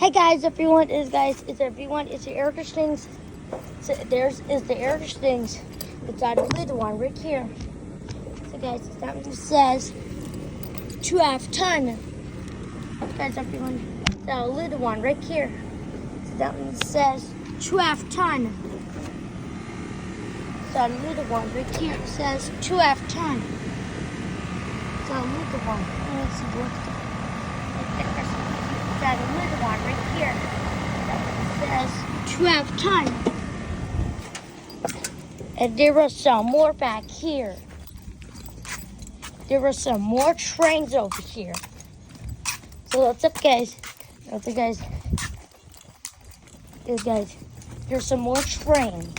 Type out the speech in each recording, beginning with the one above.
Hey guys, everyone is it's the air conditionings. So there's is the air conditionings. It's on the little one right here. So guys, that one says 2.5 ton. Guys, everyone, the little one right here. So that one says 2.5 ton. It's on the little one right here. It says 2.5 ton. It's on the little one. Let's see what. Got a little one right here that says 2.5 ton. And there was some more back here. There were some more trains over here. So what's up, guys? What's up, guys? Hey, guys, there's some more trains.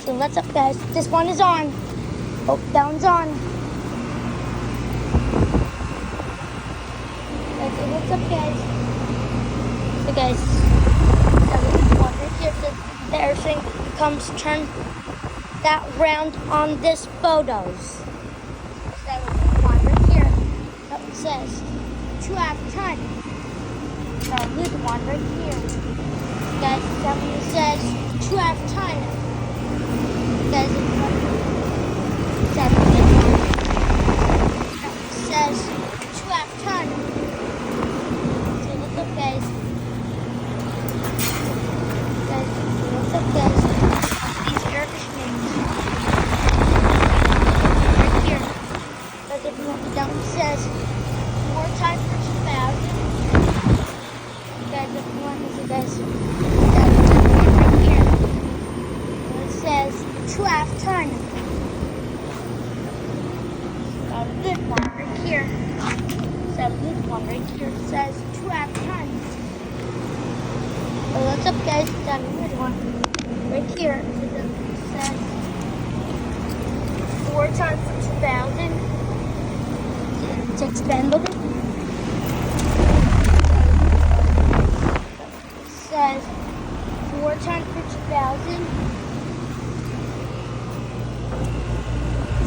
So what's up, guys? This one is on. Oh, that one's on. So what's up, guys? So guys, the everything comes turn that round on this photos. So one right here that says 2.5 ton. The little one right here. Guys, that one says 2.5 ton. Guys, that says 2.5 ton. Guys, what's up, guys? These air conditionings right here. But if you want me down, it says 4 times for 2,000. Guys, if you want me to, guys, right here. And it says 2.5 ton. A good one right here. A good one right here. It says 2.5 tons. Well, what's up, guys? It's on a good one right here. It says 4 tons for 2,000. It's expendable. It says 4 tons for 2,000.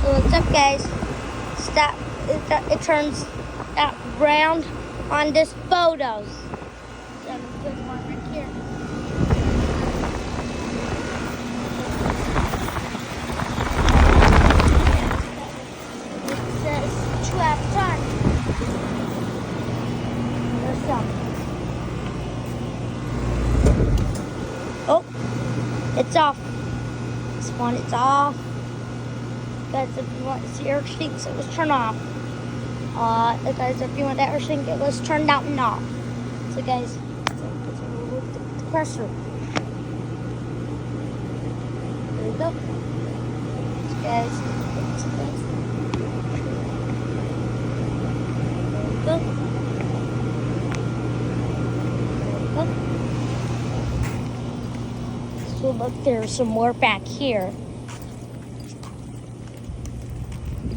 So what's up, guys? Stop. It turns that round on this photos. So I'm gonna put one right here. It says 2.5 ton. There's some. Oh, it's off. This one, it's off. Guys, if you want to see air conditionings, it was turned off. Guys, if you want that everything, it was turned out and off. So guys, let's remove the compressor. There we go. So guys, there we go. There we go. So look, there's some more back here.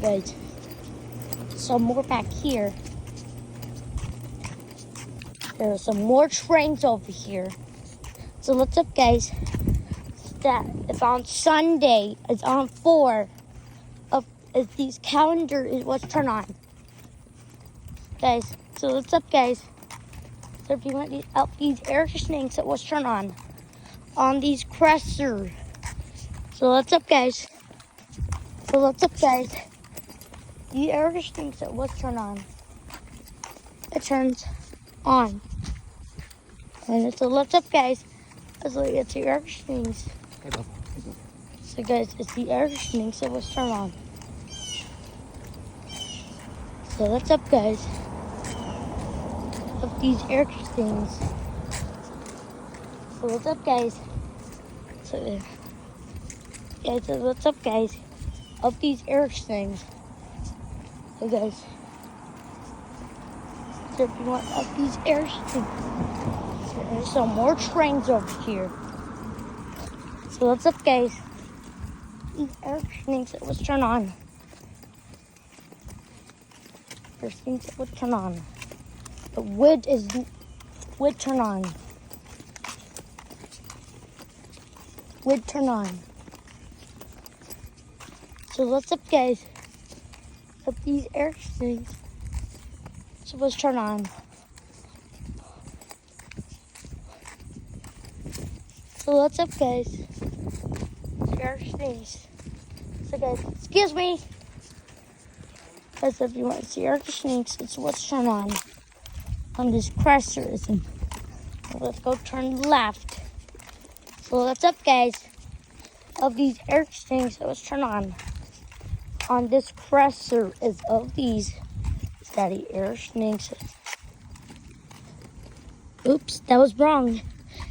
Guys. Some more back here. There are some more trains over here. So what's up, guys? That it's on Sunday. It's on 4 of these calendar is what's turned on. Guys, so what's up, guys? So if you want these air conditionings, it was turned on these compressors. So what's up, guys? So what's up, guys? The air conditionings that was turned on. It turns on. And it's a what's up, guys? It's the air conditionings. So guys, it's the air conditionings that was turned on. So what's up, guys? Of these air conditionings. So what's up, guys? So what's up, guys? Of these air conditionings. Hey guys, so if you want up these air conditionings, so there's some more trains over here. So what's up, guys? These air conditionings that was turned on. There's things that would turn on. The wood turn on. Wood turn on. So what's up, guys? Of these air conditionings. So let's turn on. So what's up, guys? Air snakes. So guys, excuse me. Guys, if you want to see air snakes, it's what's turn on this crescent. Let's go turn left. So what's up, guys? Of these air snakes, let's turn on this crescent is of these steady air snakes. Oops, that was wrong.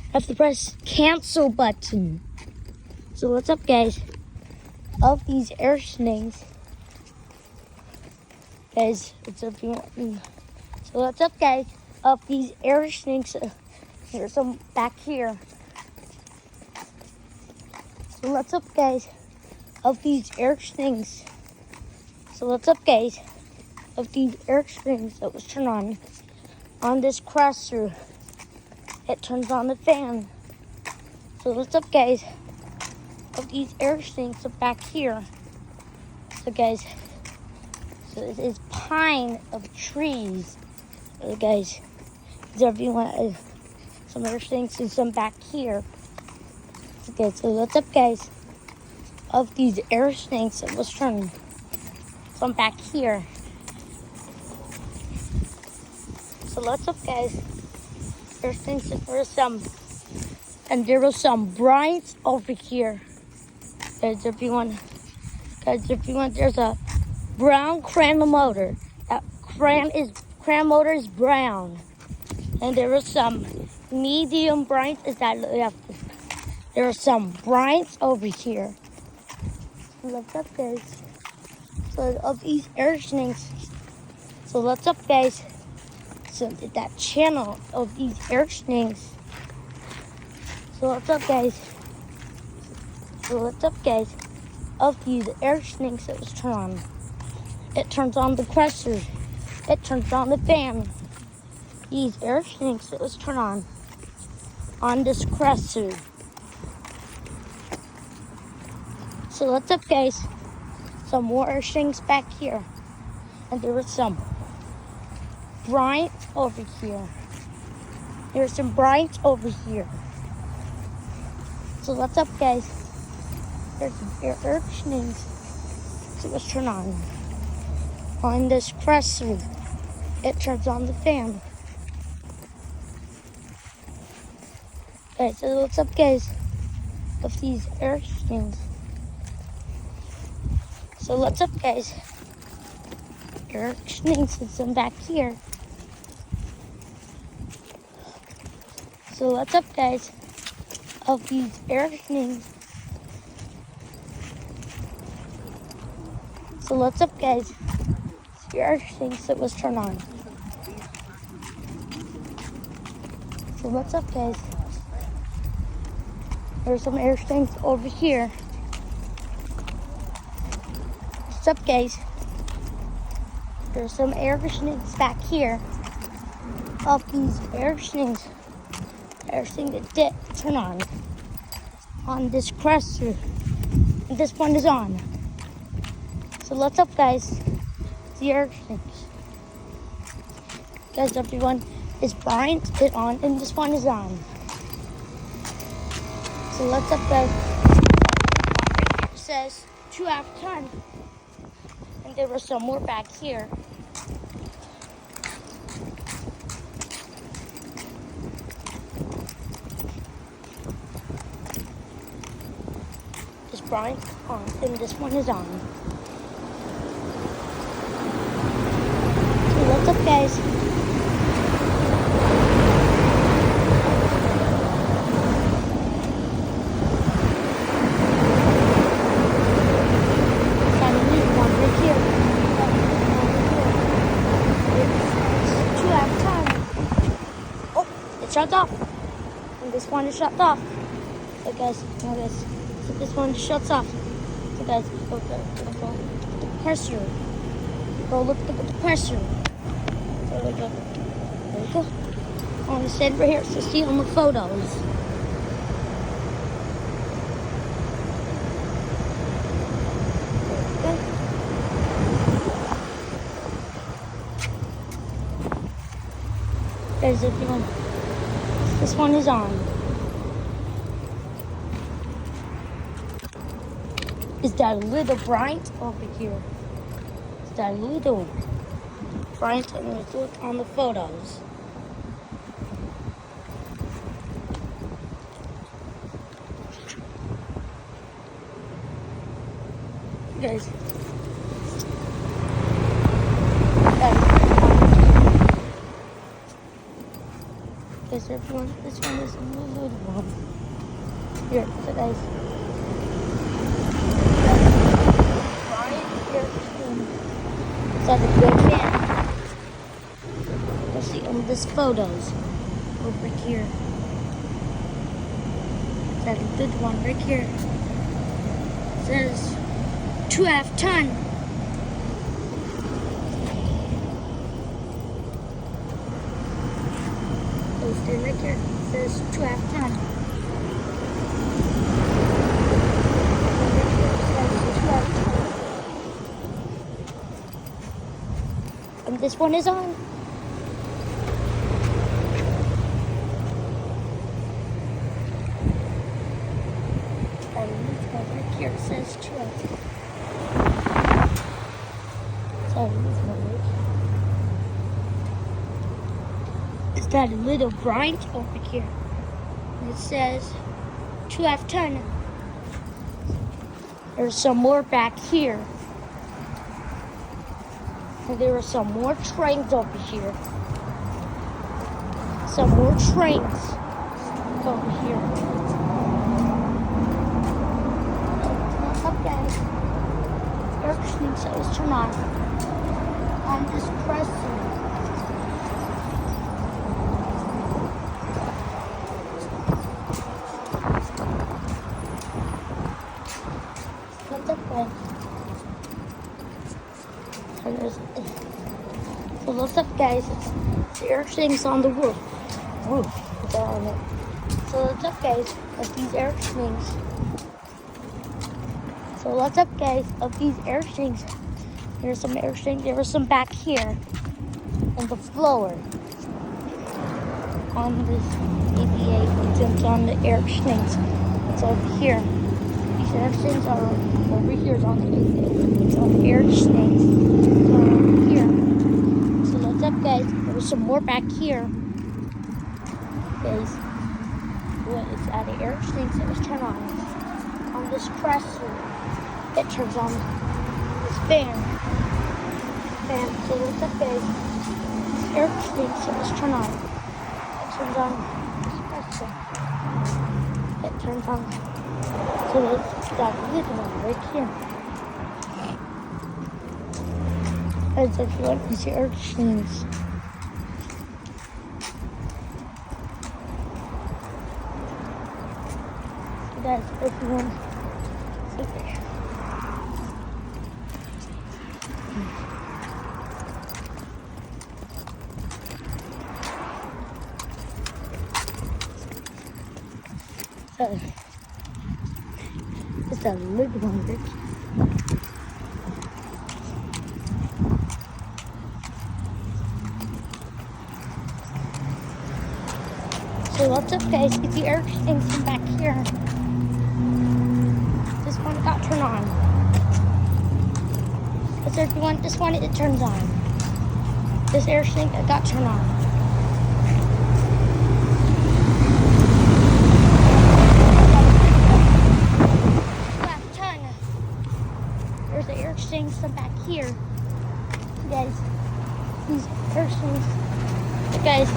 I have to press cancel button. So what's up, guys? Of these air snakes, guys, it's up here. So what's up, guys? Of these air snakes, there's some back here. So what's up, guys? Of these air snakes. So what's up, guys? Of these air snakes that was turned on this crosser. It turns on the fan. So what's up, guys? Of these air snakes are back here. So guys, so it is pine of trees. So guys, if you want some air snakes and some back here. Okay, so what's up, guys? Of these air snakes that was turned some back here. So what's up, guys? Air snakes and there was some brines over here. Guys, if you want, there's a brown cran motor. That cran motor is brown, and there are some medium brines. There are some brines over here. What's up, guys? So of these air snakes. So what's up, guys? So that channel of these air snakes. So what's up, guys? So what's up, guys? Of these air snakes that was turned on. It turns on the compressor. It turns on the fan. These air snakes that was turned on this compressor. So what's up, guys? Some more air snakes back here. And there was some brines over here. There's some brines over here. So what's up, guys? There's some air snakes. So let's turn on this compressor. It turns on the fan. Okay, so what's up, guys? Of these air snakes. So what's up, guys? Air snakes and some back here. So what's up, guys? Of these air snakes. So what's up, guys? The air snakes that was turned on. So what's up, guys? There's some air snakes over here. What's up, guys? There's some air snakes back here. Of these air snakes. Everything that did turn on this compressor. And this one is on. So what's up, guys? The air snakes. Guys, everyone is blind, it's on, and this one is on. So what's up, guys? It says 2 out of 10. And there was some more back here. Brian's on, and this one is on. So what's up, guys? Finally, one right here. It's 2 out of 10. Oh, it shut off. And this one is shut off. So guys, now guys. So this one shuts off. So guys, go look at the compressor. Go look at the compressor. There we go. There we go. On the side right here, so see on the photos. Guys, if you want, this one is on. Is that little Bryant over here? Is that little Bryant? And let's look on the photos. Guys. Guys, everyone, this one is a little one. Here, so guys. Is that a good man? You'll see on this photos over here. Is that a good one right here? It says 2.5 ton. Right here, it says 2.5 ton. And this one is on. And this one right here, it says 2.5 ton. Sorry, this one right here. Is that a little Bryant over here? And it says 2.5 ton. There's some more back here. And there are some more trains over here. Some more trains over here. What's up, guys? Air conditioning, so let's turn on. I'm just pressing. So what's up, guys? It's the air things on the roof. So what's up, guys? Of these air things. So what's up, guys? Of these air things. There's some air things. There was some back here on the floor. On this ABA, it's on the air things. It's over here. These air things are over here. It's on the ABA. It's on the air things. Here. So what's up, guys? There's some more back here. Guys, it's at the air things. It was turned on this compressor. It turns on this fan. So what's up, guys? Air things. It was turned on. It turns on this compressor. It turns on. So it's that little one right here. As if you like these air machines. So guys, everyone, sit there. So, it's a little one, bitch. So what's up, guys? It's the air things from back here. This one got turned on. This one it turns on. This air thing got turned on. There's the air things from back here. Guys, these air things. Guys.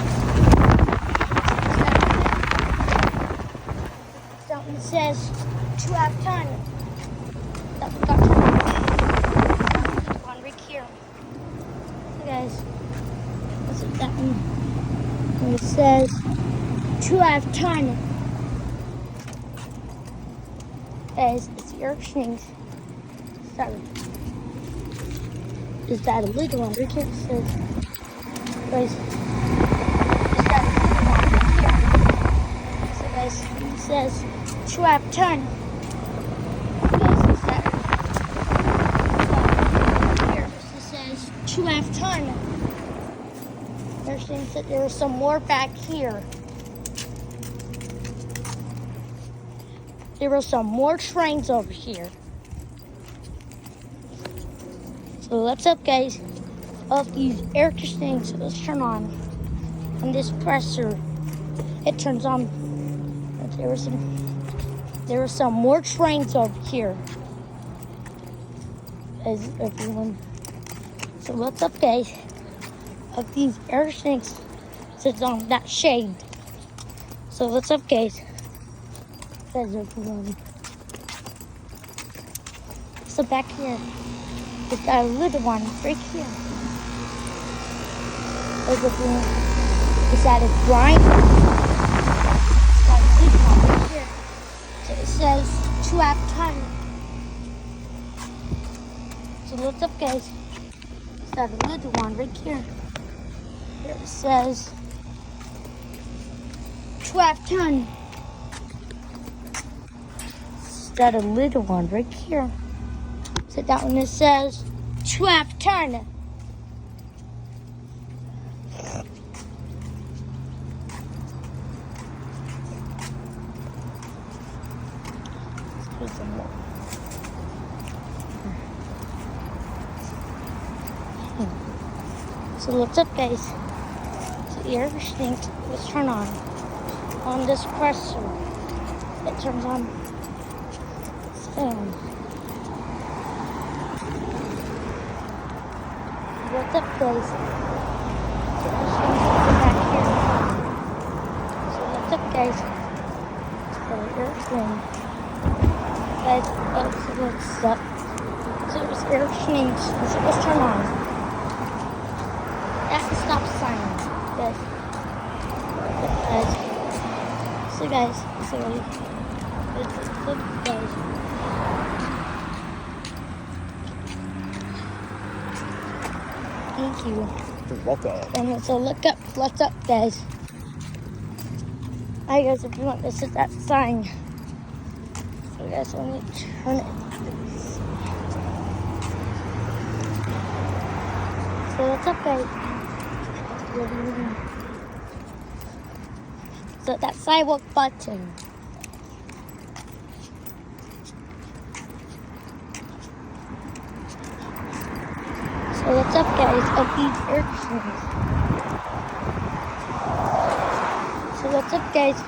It says 2.5 ton. That got turned on. One right here. So guys, what's it that one? And it says 2.5 ton. Guys, it's the air things. Sorry. Is that a little one right here? It says, guys, is that a little one right here? So guys, it says 2.5 ton. Guys, is that here? It says 2.5 ton. There's things that there are some more back here. There are some more trains over here. So what's up, guys? Of these air conditioners, let's turn on. And this presser, it turns on. There are some more trains over here. As everyone. So what's up, guys? Of these air conditioners, sits on that shade. So what's up, guys? Says everyone. So back here, it's got a little one right here. As everyone, it's at a grind. It's got a little one right here. So it says 2.5 ton. So what's up, guys? It's got a little one right here. Here it says 2.5 ton. Got a little one right here. So that one it says 2.5 ton. Here's some more. So what's up, guys? So the air conditioning was turned on this presser. It turns on. What's up, guys? So what's up, guys? So airplane. Guys, so what's up? So it was air conditioning. So it was turned on. That's the stop sign, guys. So guys, guys. Thank you. You're welcome. And so look up, what's up, guys? Hi guys, if you want, this is that sign. So guys, let me turn it. So what's up, guys? So that sidewalk button. So what's up, guys, of these air conditioners? So what's up, guys,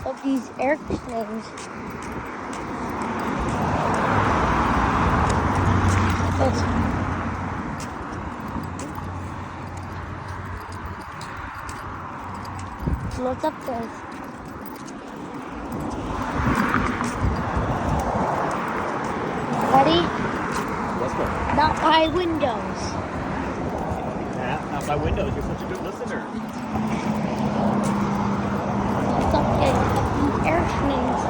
of these air conditioners? So what's up, guys? Ready? Let's go. Not by windows. Not by windows. You're such a good listener. What's up, guys? Air conditioners.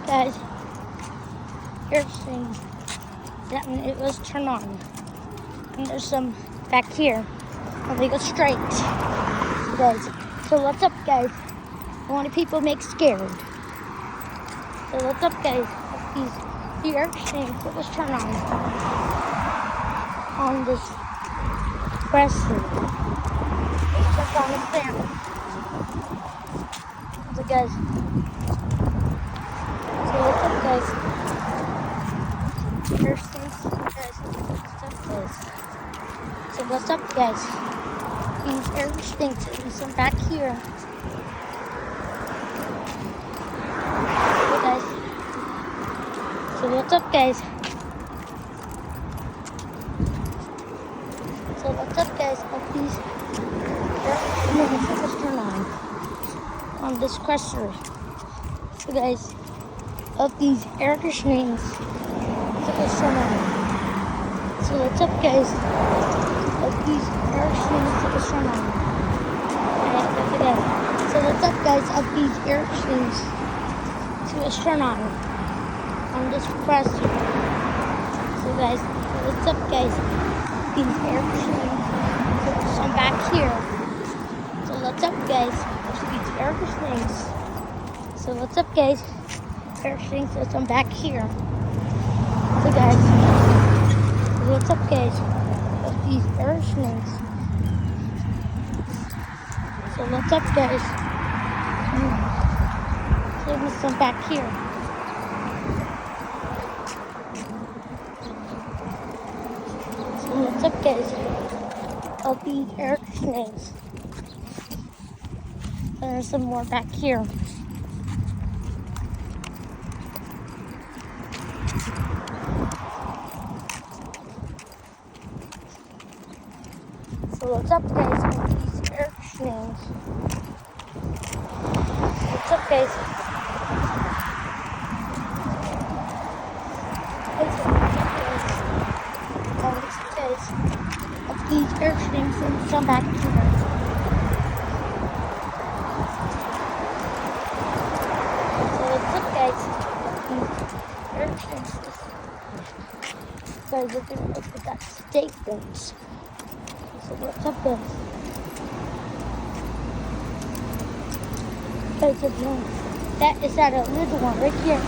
Guys, air conditioners. That one, it was turned on. And there's some back here. And they go straight. Guys, so what's up, guys? A lot of people make scared. So what's up, guys? The air conditioners, it was turned on this presser. It's just on the fan. So guys, so what's up, guys? Air conditioners, guys, what's up, guys? So what's up, guys? These air conditioners, there's some back here. So guys, so what's up, guys? So what's up, guys? Of these air conditioners, let's turn on this presser. So guys, of these air conditioners, let's turn on. So what's up, guys? Of these air conditioners, let's turn on. So what's up, guys? Of these air conditioners, so let's turn on this presser. So guys, what's up, guys? These air conditioners, so there's some back here. So what's up, guys? These air conditioners. So what's up, guys? Air conditioners, there's some back here. So guys, what's up, guys? Of these air conditioners. So what's up, guys? There's some back here. So what's up, guys? I'll be Eric Snails. There's some more back here. So what's up, guys? These Eric Snails. What's up, guys? What's up, guys? Of these Eric Snails and some back here. So what's up, guys? Eric Snails. Guys, look at that steak things. So what's up, guys? Guys, if you that is that a little one right here.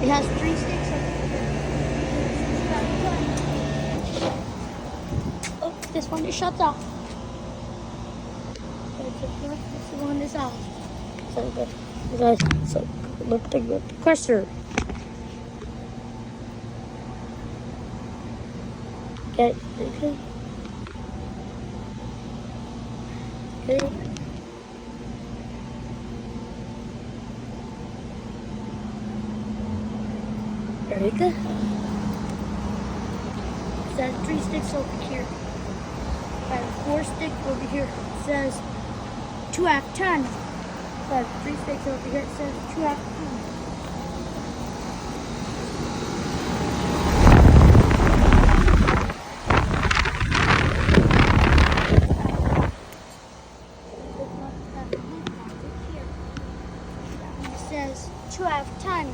It has 3 sticks on it. Oh, this one is shut off. This one is off. So good. Guys, so look at the cursor. Okay. Okay. Okay. Very good. It says 3 sticks over here. Got a 4 stick over here. It says 2.5 ton. Got 3 sticks over here. It says 2.5 ton. It says 2.5 ton.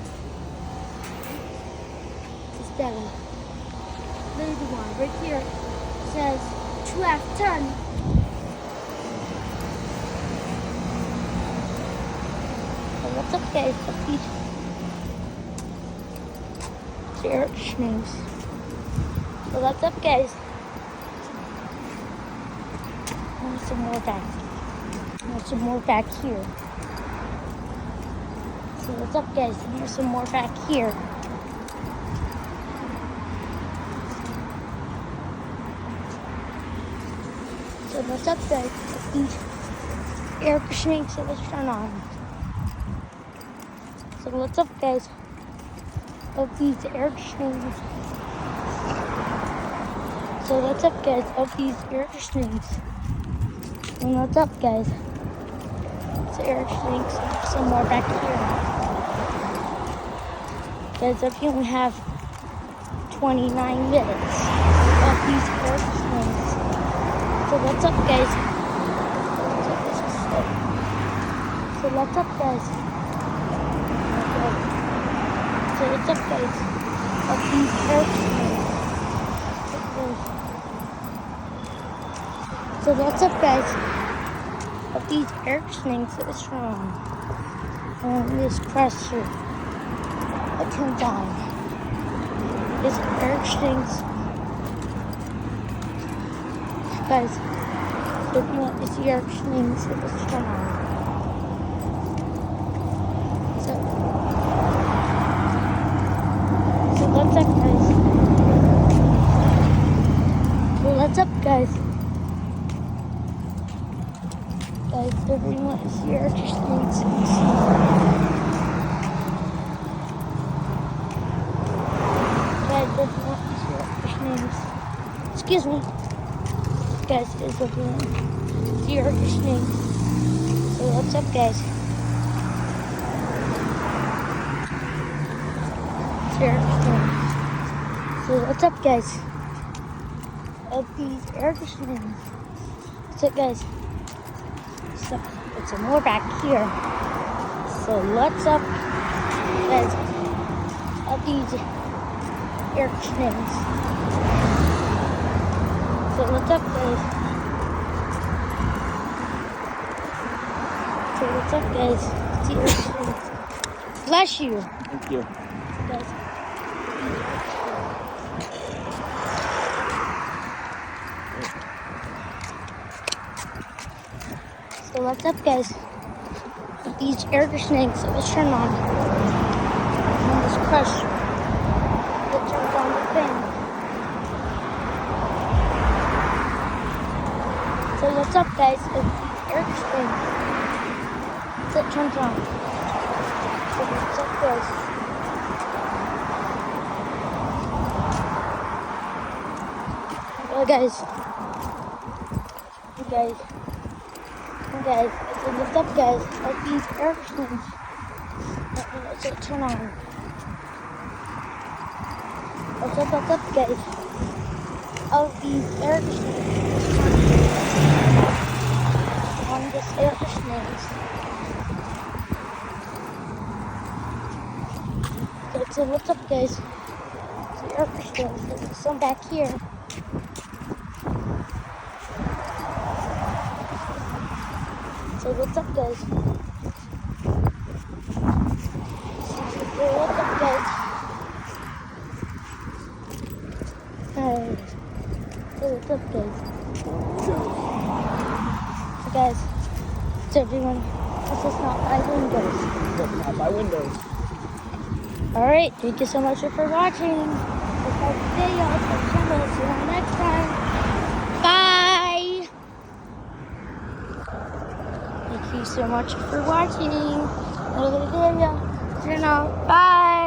That one. Little one right here says 2.5 ton. So what's up, guys? It's Eric Snails. So what's up, guys? There's some more back. There's some more back here. So what's up, guys? There's some more back here. So what's up, guys? These Eric Snails, so let's turn on. So what's up, guys? Of these Eric Snails. So what's up, guys? Of these Eric Snails. And what's up, guys? It's Eric Snails. Some more back here. Guys, if you only have 29 minutes of these Eric Snails. So what's up, guys? So what's up, guys? So what's up, guys? Of these Eric Snails. So what's up, guys? Of these Eric Snails that is strong. And this pressure that turns on. This Eric Snails. Guys, if you want to see Eric Snails, let's turn on. So what's up, guys? So what's up, guys? Guys, if you want to see Eric Snails, guys, if you want to see Eric Snails, excuse me. Guys, is the Eric Snails. So what's up, guys? It's Eric Snails. So what's up, guys? Of these Eric Snails. What's up, guys? So it's some more back here. So what's up, guys? Of these Eric Snails. what's up, guys? So what's up, guys? See you soon. Bless you. Thank you. Guys. So what's up, guys? With these air snakes, let's turn on. And this crush. It turns on the thing. So what's up, guys? It's the air snakes. It turns on. So what's up, guys? Hey guys. Hey guys. Hey guys. So what's up, guys? Like these air snakes. Let's turn on. What's up, guys? Of these air snakes. On this air snakes. So what's up, guys? The air snakes. There's some back here. So what's up, guys? So what's up, guys? So what's up, guys? So guys, so everyone, this is not my windows. Not my windows. Alright, thank you so much for watching. This is the video. See you next time. Bye! Thank you so much for watching. Another video. Bye!